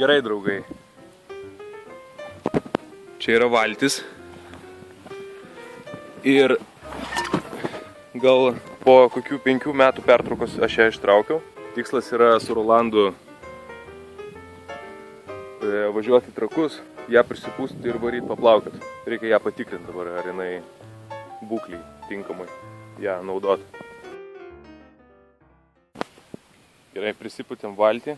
Gerai, draugai. Čia yra valtis. Ir gal po kokių 5 metų pertraukos aš ją ištraukiau. Tikslas yra su Rolandu važiuoti į Trakus, ją prisipūsti ir varyti paplaukiot. Reikia ją patikrinti dabar, ar jinai būkliai tinkamai ją naudoti. Gerai, prisipūtėm valtį.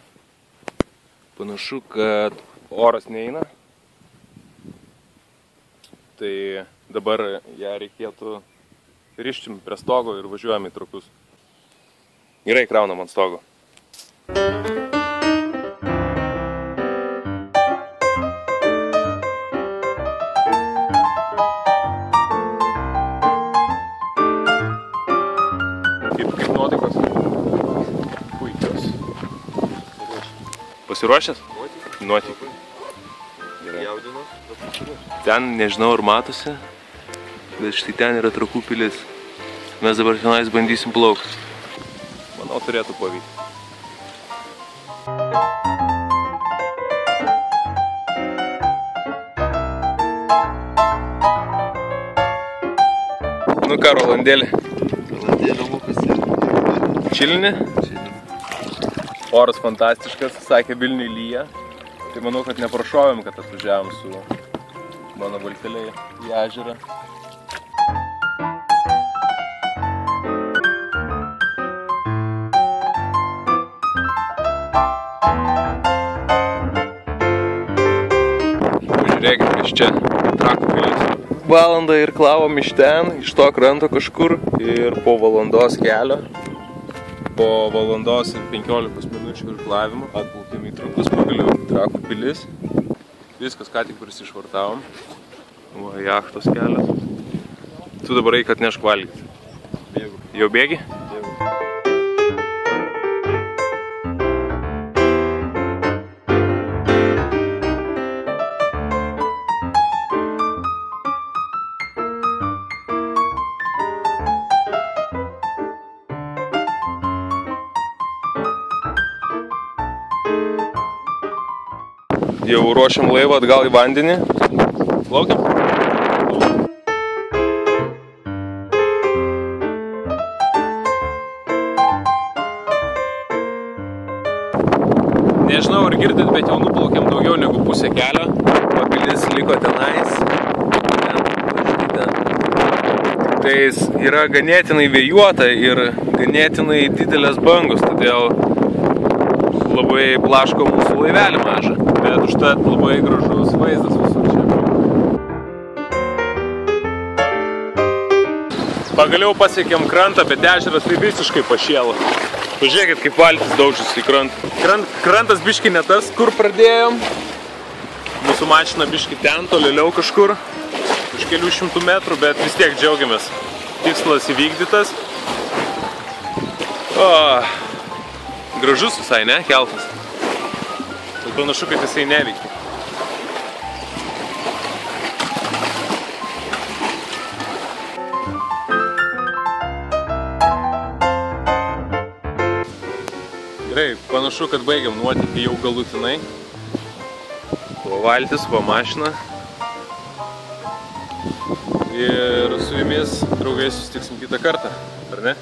Panašu, kad oras neina. Tai dabar ją reikėtų rištim prie stogo ir važiuojam į Trakus. Gerai, kraunam ant stogo. Kaip nuotaikos? Puikios. Pasiruošęs? Nuotykiai. Ten nežinau ar matosi, bet štai ten yra Trakų pilis. Mes dabar tenais bandysim plaukti. Manau, turėtų pavykti. Nu ką, Rolandėlį? Rolandėlio mūkas. Čilini? Oras fantastiškas, sakė Vilniui lyja. Tai manau, kad neprašovėm, kad atvažiavom su mano valteliai į ežerą. Pažiūrėkit, iš čia Trakų pilis. Valandą ir klavom iš ten, iš to kranto kažkur ir po valandos kelio. Po valandos ir 15 minučių irklavimo atplaukėm į Trakus, pagaliau Trakų pilis. Viskas ką tik prisišvartavom. Va, jachtos kelias. Tu dabar eik atnešk valgyti. Bėgu. Jau bėgi? Bėgu. Jau ruošiam laivą atgal į vandenį. Plaukiam? Nežinau, ar girdit, bet jau nuplaukėm daugiau negu pusę kelio. Pilis liko tenais. Tai yra ganėtinai vėjuota ir ganėtinai didelės bangos, todėl labai blaško mūsų laivelį mažą. Bet užtat labai gražus vaizdas visur čia. Pagaliau pasiekėm krantą, bet ežeras tai visiškai pašėlo. Pažiūrėkit, kaip valtis daužėsi į krantą. Krantas biški ne tas, kur pradėjom. Mūsų mašina biški ten, tolėliau kažkur. Už kelių šimtų metrų, bet vis tiek džiaugiamės. Tikslas įvykdytas. Gražus visai, ne? Keltas. Bet panašu, kad jisai neveikia. Gerai, panašu, kad baigiam nuotykį jau galutinai. Va valtis, va mašina. Ir su jumis, draugai, susitiksim kitą kartą, ar ne?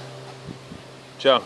Čiau.